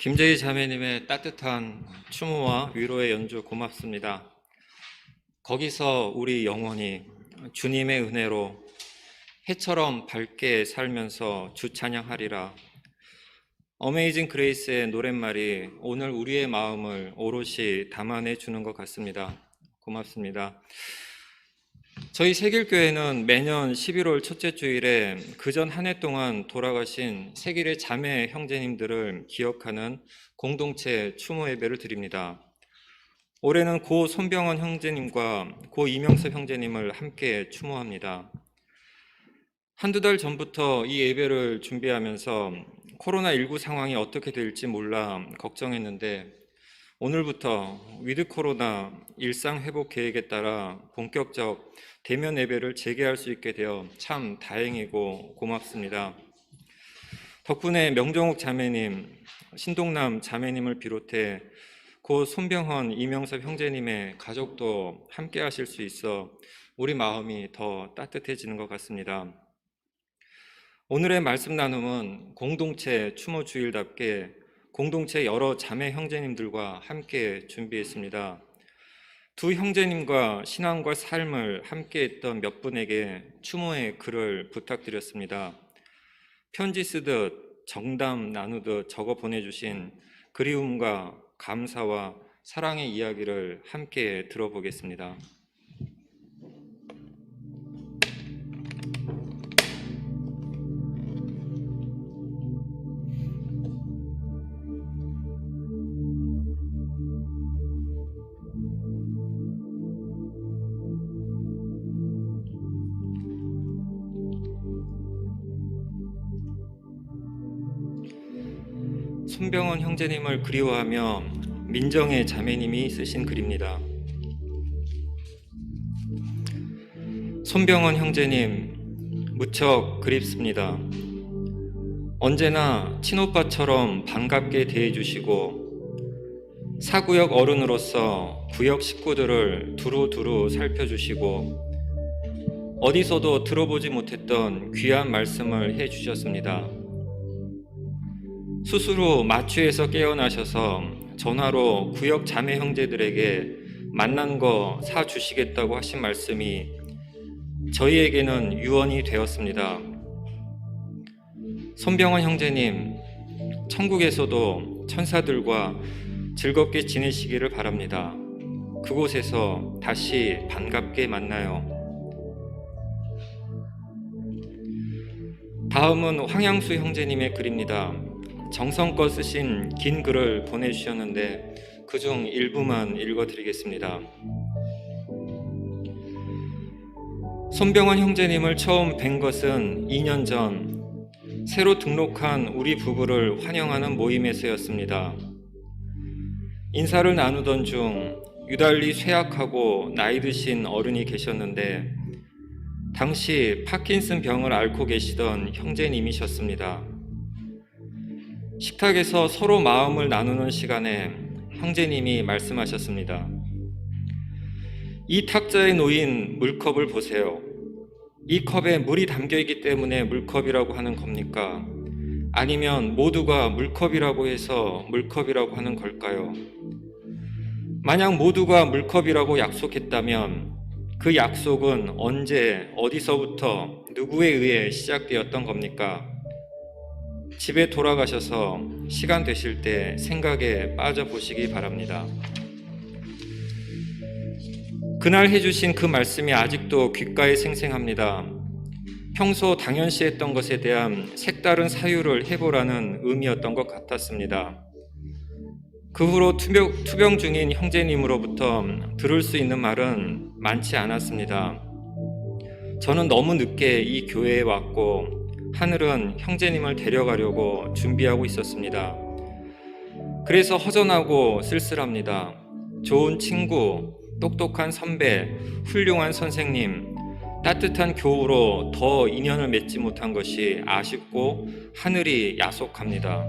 김재희 자매님의 따뜻한 추모와 위로의 연주 고맙습니다. 거기서 우리 영혼이 주님의 은혜로 해처럼 밝게 살면서 주 찬양하리라. 어메이징 그레이스의 노랫말이 오늘 우리의 마음을 오롯이 담아내 주는 것 같습니다. 고맙습니다. 저희 세길교회는 매년 11월 첫째 주일에 그전 한 해 동안 돌아가신 세길의 자매 형제님들을 기억하는 공동체 추모 예배를 드립니다. 올해는 고 손병원 형제님과 고 이명섭 형제님을 함께 추모합니다. 한두 달 전부터 이 예배를 준비하면서 코로나19 상황이 어떻게 될지 몰라 걱정했는데 오늘부터 위드 코로나 일상 회복 계획에 따라 본격적 대면 예배를 재개할 수 있게 되어 참 다행이고 고맙습니다. 덕분에 명종욱 자매님, 신동남 자매님을 비롯해 고 손병헌, 이명섭 형제님의 가족도 함께 하실 수 있어 우리 마음이 더 따뜻해지는 것 같습니다. 오늘의 말씀 나눔은 공동체 추모 주일답게 공동체 여러 자매 형제님들과 함께 준비했습니다. 두 형제님과 신앙과 삶을 함께 했던 몇 분에게 추모의 글을 부탁드렸습니다. 편지 쓰듯 정담 나누듯 적어 보내주신 그리움과 감사와 사랑의 이야기를 함께 들어보겠습니다. 손병헌 형제님을 그리워하며 민정의 자매님이 쓰신 글입니다. 손병헌 형제님, 무척 그립습니다. 언제나 친오빠처럼 반갑게 대해주시고 사구역 어른으로서 구역 식구들을 두루두루 살펴주시고 어디서도 들어보지 못했던 귀한 말씀을 해주셨습니다. 스스로 마취에서 깨어나셔서 전화로 구역 자매 형제들에게 만난 거 사주시겠다고 하신 말씀이 저희에게는 유언이 되었습니다. 손병헌 형제님, 천국에서도 천사들과 즐겁게 지내시기를 바랍니다. 그곳에서 다시 반갑게 만나요. 다음은 황양수 형제님의 글입니다. 정성껏 쓰신 긴 글을 보내주셨는데 그중 일부만 읽어드리겠습니다. 손병헌 형제님을 처음 뵌 것은 2년 전 새로 등록한 우리 부부를 환영하는 모임에서였습니다. 인사를 나누던 중 유달리 쇠약하고 나이 드신 어른이 계셨는데 당시 파킨슨 병을 앓고 계시던 형제님이셨습니다. 식탁에서 서로 마음을 나누는 시간에 형제님이 말씀하셨습니다. 이 탁자에 놓인 물컵을 보세요. 이 컵에 물이 담겨있기 때문에 물컵이라고 하는 겁니까? 아니면 모두가 물컵이라고 해서 물컵이라고 하는 걸까요? 만약 모두가 물컵이라고 약속했다면 그 약속은 언제, 어디서부터, 누구에 의해 시작되었던 겁니까? 집에 돌아가셔서 시간 되실 때 생각에 빠져보시기 바랍니다. 그날 해주신 그 말씀이 아직도 귓가에 생생합니다. 평소 당연시했던 것에 대한 색다른 사유를 해보라는 의미였던 것 같았습니다. 그 후로 투병 중인 형제님으로부터 들을 수 있는 말은 많지 않았습니다. 저는 너무 늦게 이 교회에 왔고 하늘은 형제님을 데려가려고 준비하고 있었습니다. 그래서 허전하고 쓸쓸합니다. 좋은 친구, 똑똑한 선배, 훌륭한 선생님, 따뜻한 교우로 더 인연을 맺지 못한 것이 아쉽고 하늘이 야속합니다.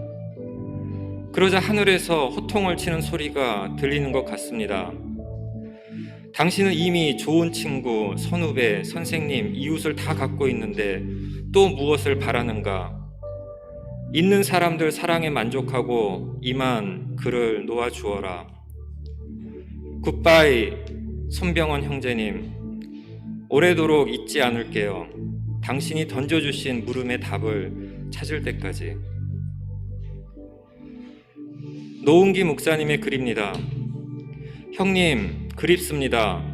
그러자 하늘에서 호통을 치는 소리가 들리는 것 같습니다. 당신은 이미 좋은 친구, 선후배, 선생님, 이웃을 다 갖고 있는데 또 무엇을 바라는가? 있는 사람들 사랑에 만족하고 이만 그를 놓아주어라. 굿바이 손병원 형제님. 오래도록 잊지 않을게요. 당신이 던져주신 물음의 답을 찾을 때까지. 노은기 목사님의 글입니다. 형님, 그립습니다.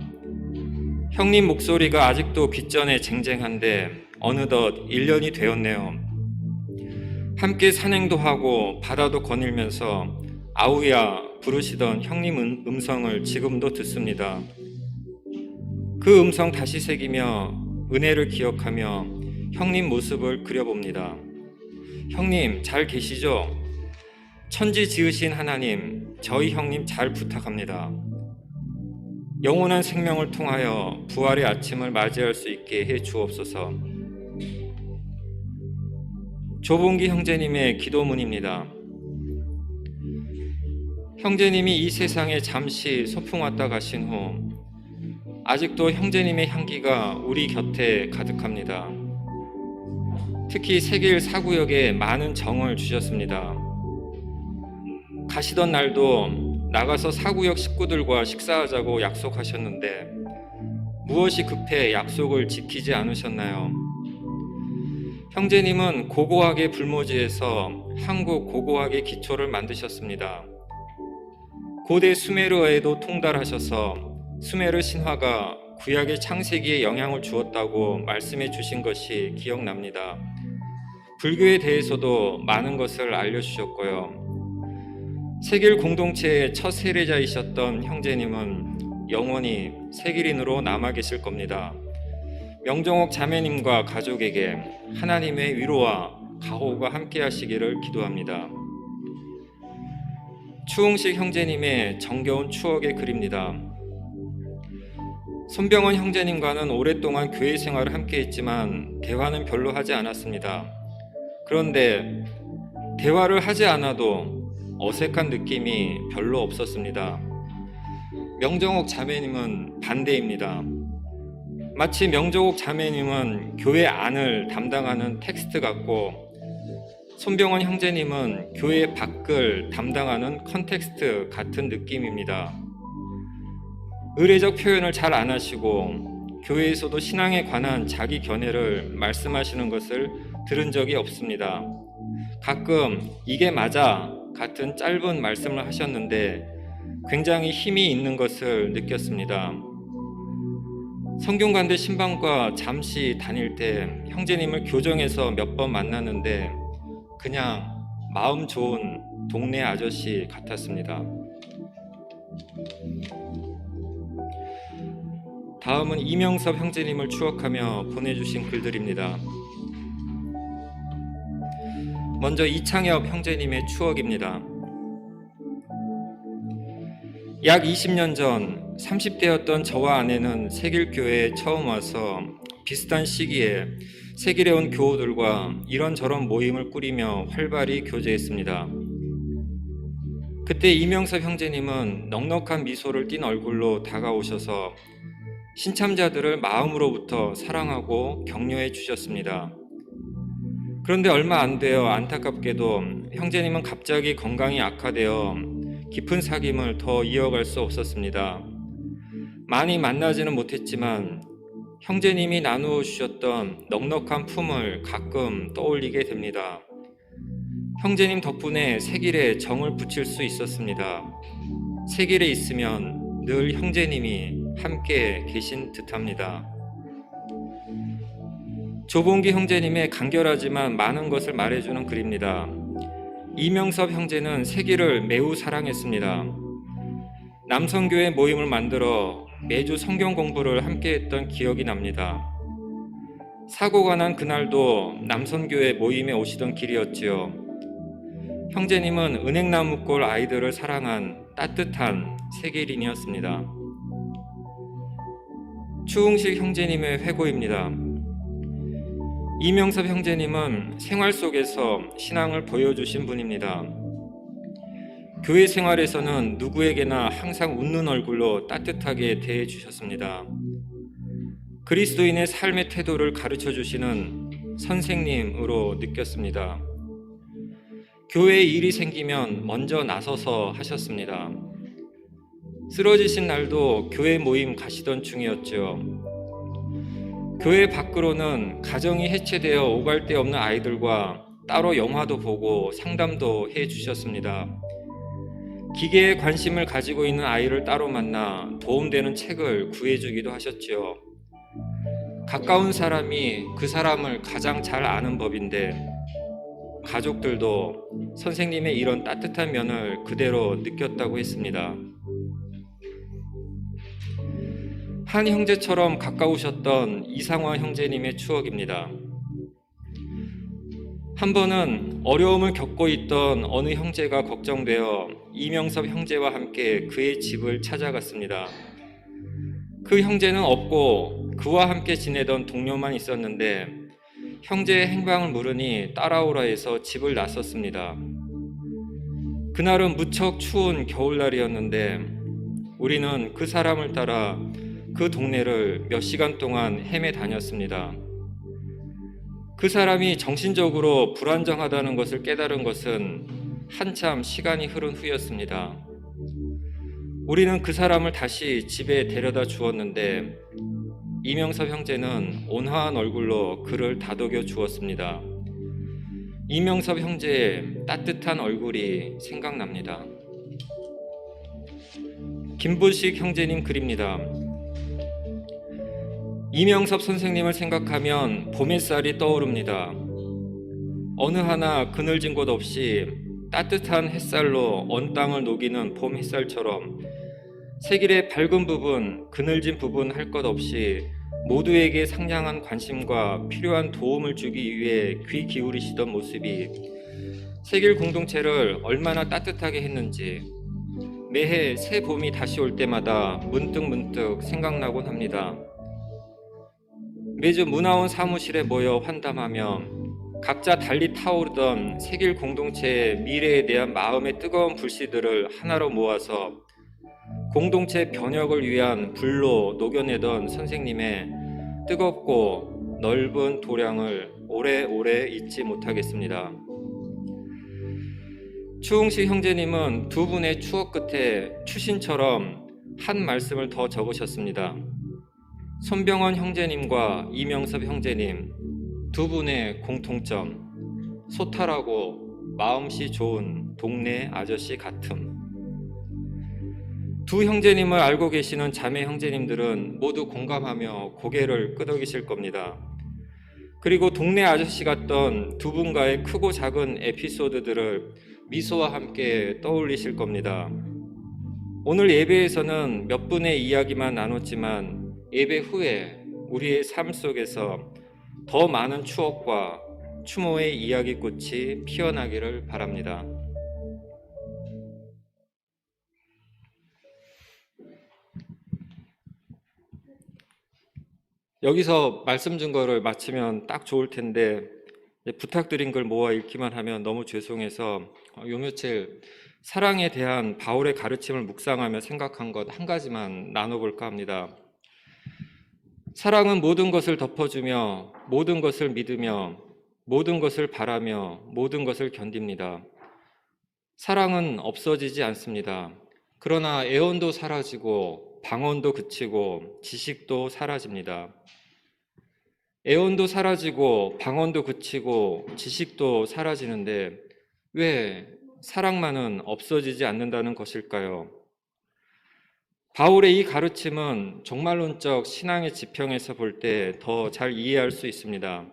형님 목소리가 아직도 귓전에 쟁쟁한데 어느덧 1년이 되었네요. 함께 산행도 하고 바다도 거닐면서 아우야 부르시던 형님 음성을 지금도 듣습니다. 그 음성 다시 새기며 은혜를 기억하며 형님 모습을 그려봅니다. 형님 잘 계시죠? 천지 지으신 하나님, 저희 형님 잘 부탁합니다. 영원한 생명을 통하여 부활의 아침을 맞이할 수 있게 해 주옵소서. 조봉기 형제님의 기도문입니다. 형제님이 이 세상에 잠시 소풍 왔다 가신 후 아직도 형제님의 향기가 우리 곁에 가득합니다. 특히 세길 사구역에 많은 정을 주셨습니다. 가시던 날도 나가서 사구역 식구들과 식사하자고 약속하셨는데 무엇이 급해 약속을 지키지 않으셨나요? 형제님은 고고학의 불모지에서 한국 고고학의 기초를 만드셨습니다. 고대 수메르어에도 통달하셔서 수메르 신화가 구약의 창세기에 영향을 주었다고 말씀해 주신 것이 기억납니다. 불교에 대해서도 많은 것을 알려주셨고요. 세길 공동체의 첫 세례자이셨던 형제님은 영원히 세길인으로 남아 계실 겁니다. 명정옥 자매님과 가족에게 하나님의 위로와 가호가 함께 하시기를 기도합니다. 추웅식 형제님의 정겨운 추억의 글입니다. 손병원 형제님과는 오랫동안 교회 생활을 함께 했지만 대화는 별로 하지 않았습니다. 그런데 대화를 하지 않아도 어색한 느낌이 별로 없었습니다. 명정옥 자매님은 반대입니다. 마치 명정옥 자매님은 교회 안을 담당하는 텍스트 같고 손병원 형제님은 교회 밖을 담당하는 컨텍스트 같은 느낌입니다. 의례적 표현을 잘 안 하시고 교회에서도 신앙에 관한 자기 견해를 말씀하시는 것을 들은 적이 없습니다. 가끔 이게 맞아 같은 짧은 말씀을 하셨는데 굉장히 힘이 있는 것을 느꼈습니다. 성균관대 신방과 잠시 다닐 때 형제님을 교정에서 몇 번 만났는데 그냥 마음 좋은 동네 아저씨 같았습니다. 다음은 이명섭 형제님을 추억하며 보내주신 글들입니다. 먼저 이창엽 형제님의 추억입니다. 약 20년 전 30대였던 저와 아내는 세길교회에 처음 와서 비슷한 시기에 세길에 온 교우들과 이런저런 모임을 꾸리며 활발히 교제했습니다. 그때 이명섭 형제님은 넉넉한 미소를 띤 얼굴로 다가오셔서 신참자들을 마음으로부터 사랑하고 격려해 주셨습니다. 그런데 얼마 안 되어 안타깝게도 형제님은 갑자기 건강이 악화되어 깊은 사귐을 더 이어갈 수 없었습니다. 많이 만나지는 못했지만 형제님이 나누어 주셨던 넉넉한 품을 가끔 떠올리게 됩니다. 형제님 덕분에 세길에 정을 붙일 수 있었습니다. 세길에 있으면 늘 형제님이 함께 계신 듯합니다. 조봉기 형제님의 간결하지만 많은 것을 말해주는 글입니다. 이명섭 형제는 세길을 매우 사랑했습니다. 남성교회 모임을 만들어 매주 성경 공부를 함께 했던 기억이 납니다. 사고가 난 그날도 남성교회 모임에 오시던 길이었지요. 형제님은 은행나무골 아이들을 사랑한 따뜻한 세길인이었습니다. 추웅식 형제님의 회고입니다. 이명섭 형제님은 생활 속에서 신앙을 보여주신 분입니다. 교회 생활에서는 누구에게나 항상 웃는 얼굴로 따뜻하게 대해 주셨습니다. 그리스도인의 삶의 태도를 가르쳐 주시는 선생님으로 느꼈습니다. 교회에 일이 생기면 먼저 나서서 하셨습니다. 쓰러지신 날도 교회 모임 가시던 중이었죠. 교회 밖으로는 가정이 해체되어 오갈 데 없는 아이들과 따로 영화도 보고 상담도 해 주셨습니다. 기계에 관심을 가지고 있는 아이를 따로 만나 도움되는 책을 구해주기도 하셨지요. 가까운 사람이 그 사람을 가장 잘 아는 법인데 가족들도 선생님의 이런 따뜻한 면을 그대로 느꼈다고 했습니다. 한 형제처럼 가까우셨던 이상화 형제님의 추억입니다. 한 번은 어려움을 겪고 있던 어느 형제가 걱정되어 이명섭 형제와 함께 그의 집을 찾아갔습니다. 그 형제는 없고 그와 함께 지내던 동료만 있었는데 형제의 행방을 물으니 따라오라 해서 집을 나섰습니다. 그날은 무척 추운 겨울날이었는데 우리는 그 사람을 따라 그 동네를 몇 시간 동안 헤매 다녔습니다. 그 사람이 정신적으로 불안정하다는 것을 깨달은 것은 한참 시간이 흐른 후였습니다. 우리는 그 사람을 다시 집에 데려다 주었는데 이명섭 형제는 온화한 얼굴로 그를 다독여 주었습니다. 이명섭 형제의 따뜻한 얼굴이 생각납니다. 김보식 형제님 글입니다. 이명섭 선생님을 생각하면 봄 햇살이 떠오릅니다. 어느 하나 그늘진 곳 없이 따뜻한 햇살로 온 땅을 녹이는 봄 햇살처럼 세길의 밝은 부분, 그늘진 부분 할 것 없이 모두에게 상냥한 관심과 필요한 도움을 주기 위해 귀 기울이시던 모습이 세길 공동체를 얼마나 따뜻하게 했는지 매해 새 봄이 다시 올 때마다 문득 생각나곤 합니다. 매주 문화원 사무실에 모여 환담하며 각자 달리 타오르던 세길 공동체의 미래에 대한 마음의 뜨거운 불씨들을 하나로 모아서 공동체 변혁을 위한 불로 녹여내던 선생님의 뜨겁고 넓은 도량을 오래오래 잊지 못하겠습니다. 추웅식 형제님은 두 분의 추억 끝에 추신처럼 한 말씀을 더 적으셨습니다. 손병원 형제님과 이명섭 형제님 두 분의 공통점, 소탈하고 마음씨 좋은 동네 아저씨 같음. 두 형제님을 알고 계시는 자매 형제님들은 모두 공감하며 고개를 끄덕이실 겁니다. 그리고 동네 아저씨 같던 두 분과의 크고 작은 에피소드들을 미소와 함께 떠올리실 겁니다. 오늘 예배에서는 몇 분의 이야기만 나눴지만 예배 후에 우리의 삶 속에서 더 많은 추억과 추모의 이야기꽃이 피어나기를 바랍니다. 여기서 말씀 증거를 마치면 딱 좋을 텐데 부탁드린 걸 모아 읽기만 하면 너무 죄송해서 요 며칠 사랑에 대한 바울의 가르침을 묵상하며 생각한 것 한 가지만 나눠볼까 합니다. 사랑은 모든 것을 덮어주며 모든 것을 믿으며 모든 것을 바라며 모든 것을 견딥니다. 사랑은 없어지지 않습니다. 그러나 애원도 사라지고 방언도 그치고 지식도 사라집니다. 애원도 사라지고 방언도 그치고 지식도 사라지는데 왜 사랑만은 없어지지 않는다는 것일까요? 바울의 이 가르침은 종말론적 신앙의 지평에서 볼 때 더 잘 이해할 수 있습니다.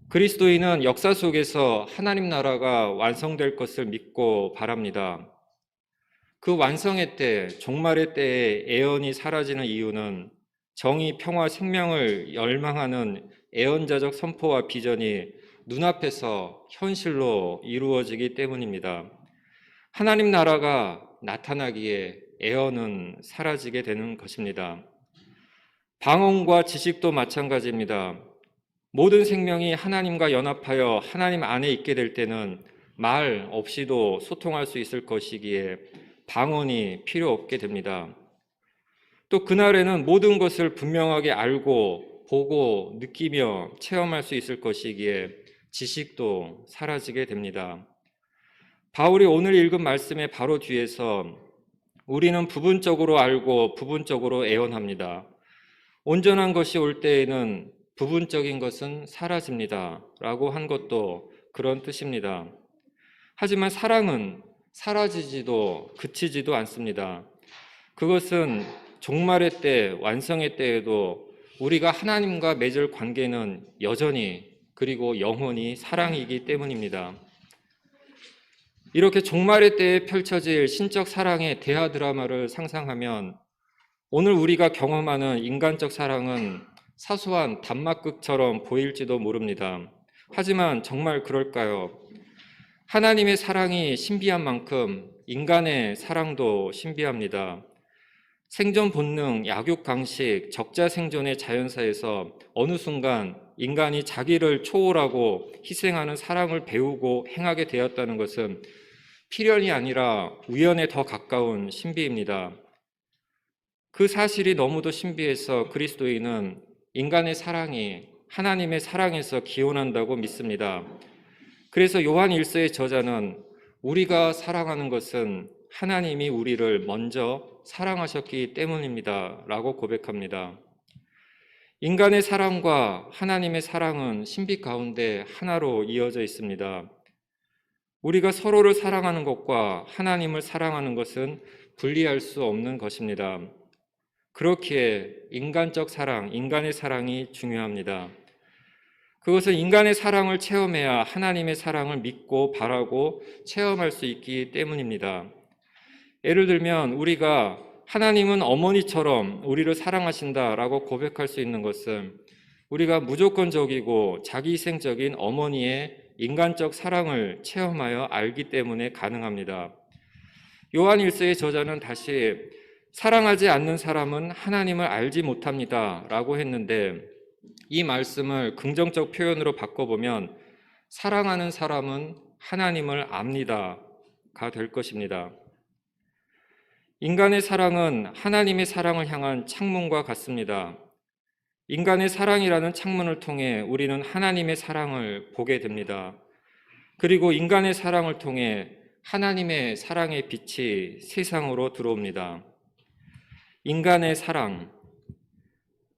그리스도인은 역사 속에서 하나님 나라가 완성될 것을 믿고 바랍니다. 그 완성의 때, 종말의 때에 애언이 사라지는 이유는 정의, 평화, 생명을 열망하는 애언자적 선포와 비전이 눈앞에서 현실로 이루어지기 때문입니다. 하나님 나라가 나타나기에 애언은 사라지게 되는 것입니다. 방언과 지식도 마찬가지입니다. 모든 생명이 하나님과 연합하여 하나님 안에 있게 될 때는 말 없이도 소통할 수 있을 것이기에 방언이 필요 없게 됩니다. 또 그날에는 모든 것을 분명하게 알고 보고 느끼며 체험할 수 있을 것이기에 지식도 사라지게 됩니다. 바울이 오늘 읽은 말씀의 바로 뒤에서 우리는 부분적으로 알고 부분적으로 애원합니다. 온전한 것이 올 때에는 부분적인 것은 사라집니다. 라고 한 것도 그런 뜻입니다. 하지만 사랑은 사라지지도 그치지도 않습니다. 그것은 종말의 때, 완성의 때에도 우리가 하나님과 맺을 관계는 여전히 그리고 영원히 사랑이기 때문입니다. 이렇게 종말의 때에 펼쳐질 신적 사랑의 대하 드라마를 상상하면 오늘 우리가 경험하는 인간적 사랑은 사소한 단막극처럼 보일지도 모릅니다. 하지만 정말 그럴까요? 하나님의 사랑이 신비한 만큼 인간의 사랑도 신비합니다. 생존 본능, 약육 강식, 적자 생존의 자연사에서 어느 순간 인간이 자기를 초월하고 희생하는 사랑을 배우고 행하게 되었다는 것은 필연이 아니라 우연에 더 가까운 신비입니다. 그 사실이 너무도 신비해서 그리스도인은 인간의 사랑이 하나님의 사랑에서 기원한다고 믿습니다. 그래서 요한 1서의 저자는 우리가 사랑하는 것은 하나님이 우리를 먼저 사랑하셨기 때문입니다. 라고 고백합니다. 인간의 사랑과 하나님의 사랑은 신비 가운데 하나로 이어져 있습니다. 우리가 서로를 사랑하는 것과 하나님을 사랑하는 것은 분리할 수 없는 것입니다. 그렇기에 인간적 사랑, 인간의 사랑이 중요합니다. 그것은 인간의 사랑을 체험해야 하나님의 사랑을 믿고 바라고 체험할 수 있기 때문입니다. 예를 들면 우리가 하나님은 어머니처럼 우리를 사랑하신다라고 고백할 수 있는 것은 우리가 무조건적이고 자기희생적인 어머니의 인간적 사랑을 체험하여 알기 때문에 가능합니다. 요한 1서의 저자는 다시 사랑하지 않는 사람은 하나님을 알지 못합니다 라고 했는데 이 말씀을 긍정적 표현으로 바꿔보면 사랑하는 사람은 하나님을 압니다가 될 것입니다. 인간의 사랑은 하나님의 사랑을 향한 창문과 같습니다. 인간의 사랑이라는 창문을 통해 우리는 하나님의 사랑을 보게 됩니다. 그리고 인간의 사랑을 통해 하나님의 사랑의 빛이 세상으로 들어옵니다. 인간의 사랑,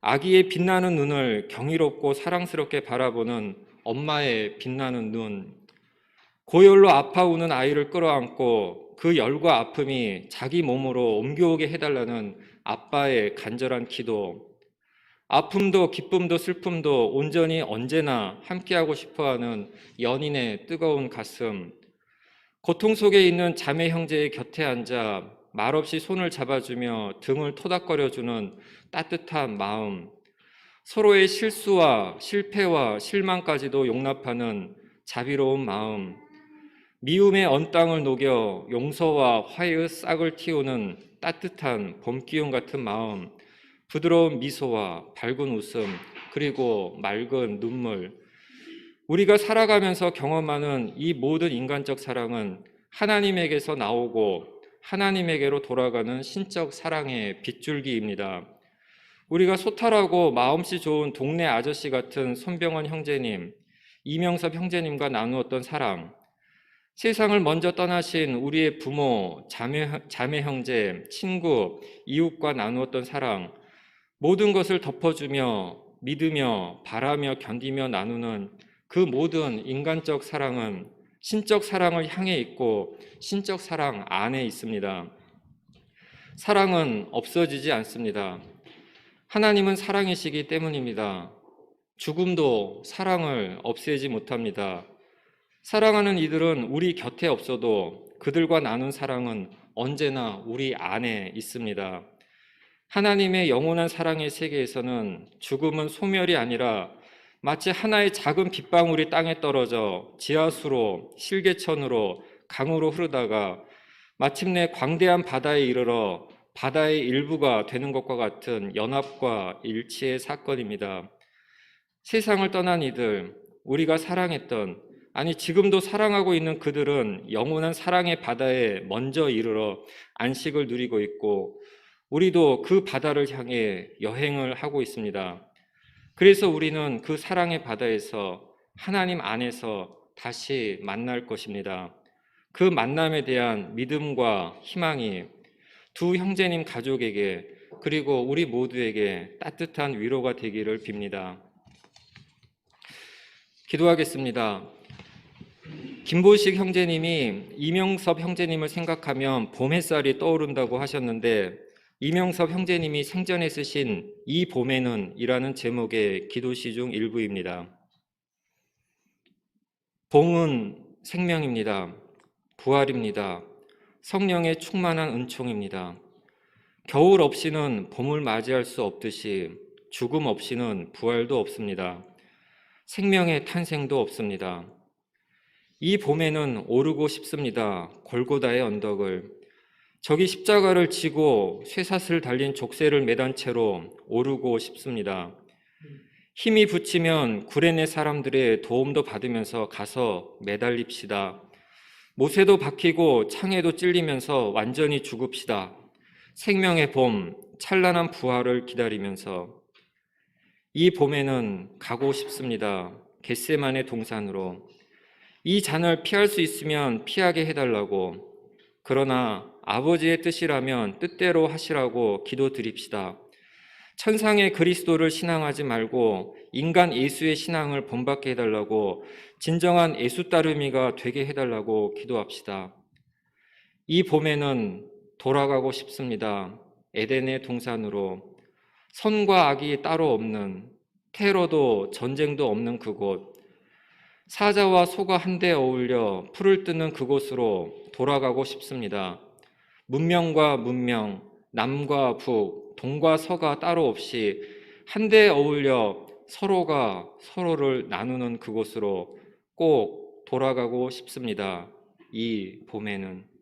아기의 빛나는 눈을 경이롭고 사랑스럽게 바라보는 엄마의 빛나는 눈, 고열로 아파오는 아이를 끌어안고 그 열과 아픔이 자기 몸으로 옮겨오게 해달라는 아빠의 간절한 기도, 아픔도 기쁨도 슬픔도 온전히 언제나 함께하고 싶어하는 연인의 뜨거운 가슴, 고통 속에 있는 자매 형제의 곁에 앉아 말없이 손을 잡아주며 등을 토닥거려주는 따뜻한 마음, 서로의 실수와 실패와 실망까지도 용납하는 자비로운 마음, 미움의 언땅을 녹여 용서와 화해의 싹을 틔우는 따뜻한 봄 기운 같은 마음, 부드러운 미소와 밝은 웃음, 그리고 맑은 눈물. 우리가 살아가면서 경험하는 이 모든 인간적 사랑은 하나님에게서 나오고 하나님에게로 돌아가는 신적 사랑의 빗줄기입니다. 우리가 소탈하고 마음씨 좋은 동네 아저씨 같은 손병원 형제님, 이명섭 형제님과 나누었던 사랑, 세상을 먼저 떠나신 우리의 부모, 자매 형제, 친구, 이웃과 나누었던 사랑, 모든 것을 덮어주며 믿으며 바라며 견디며 나누는 그 모든 인간적 사랑은 신적 사랑을 향해 있고 신적 사랑 안에 있습니다. 사랑은 없어지지 않습니다. 하나님은 사랑이시기 때문입니다. 죽음도 사랑을 없애지 못합니다. 사랑하는 이들은 우리 곁에 없어도 그들과 나눈 사랑은 언제나 우리 안에 있습니다. 하나님의 영원한 사랑의 세계에서는 죽음은 소멸이 아니라 마치 하나의 작은 빗방울이 땅에 떨어져 지하수로, 실개천으로, 강으로 흐르다가 마침내 광대한 바다에 이르러 바다의 일부가 되는 것과 같은 연합과 일치의 사건입니다. 세상을 떠난 이들, 우리가 사랑했던, 아니 지금도 사랑하고 있는 그들은 영원한 사랑의 바다에 먼저 이르러 안식을 누리고 있고 우리도 그 바다를 향해 여행을 하고 있습니다. 그래서 우리는 그 사랑의 바다에서 하나님 안에서 다시 만날 것입니다. 그 만남에 대한 믿음과 희망이 두 형제님 가족에게 그리고 우리 모두에게 따뜻한 위로가 되기를 빕니다. 기도하겠습니다. 김보식 형제님이 이명섭 형제님을 생각하면 봄 햇살이 떠오른다고 하셨는데, 이명섭 형제님이 생전에 쓰신 이 봄에는 이라는 제목의 기도시 중 일부입니다. 봄은 생명입니다. 부활입니다. 성령의 충만한 은총입니다. 겨울 없이는 봄을 맞이할 수 없듯이 죽음 없이는 부활도 없습니다. 생명의 탄생도 없습니다. 이 봄에는 오르고 싶습니다. 골고다의 언덕을. 저기 십자가를 지고 쇠사슬 달린 족쇄를 매단 채로 오르고 싶습니다. 힘이 붙이면 구레네 사람들의 도움도 받으면서 가서 매달립시다. 못에도 박히고 창에도 찔리면서 완전히 죽읍시다. 생명의 봄, 찬란한 부활을 기다리면서. 이 봄에는 가고 싶습니다. 겟세마네 동산으로. 이 잔을 피할 수 있으면 피하게 해달라고. 그러나 아버지의 뜻이라면 뜻대로 하시라고 기도드립시다. 천상의 그리스도를 신앙하지 말고 인간 예수의 신앙을 본받게 해달라고, 진정한 예수 따르미가 되게 해달라고 기도합시다. 이 봄에는 돌아가고 싶습니다. 에덴의 동산으로. 선과 악이 따로 없는, 테러도 전쟁도 없는 그곳, 사자와 소가 한데 어울려 풀을 뜨는 그곳으로 돌아가고 싶습니다. 문명과 문명, 남과 북, 동과 서가 따로 없이 한데 어울려 서로가 서로를 나누는 그곳으로 꼭 돌아가고 싶습니다. 이 봄에는.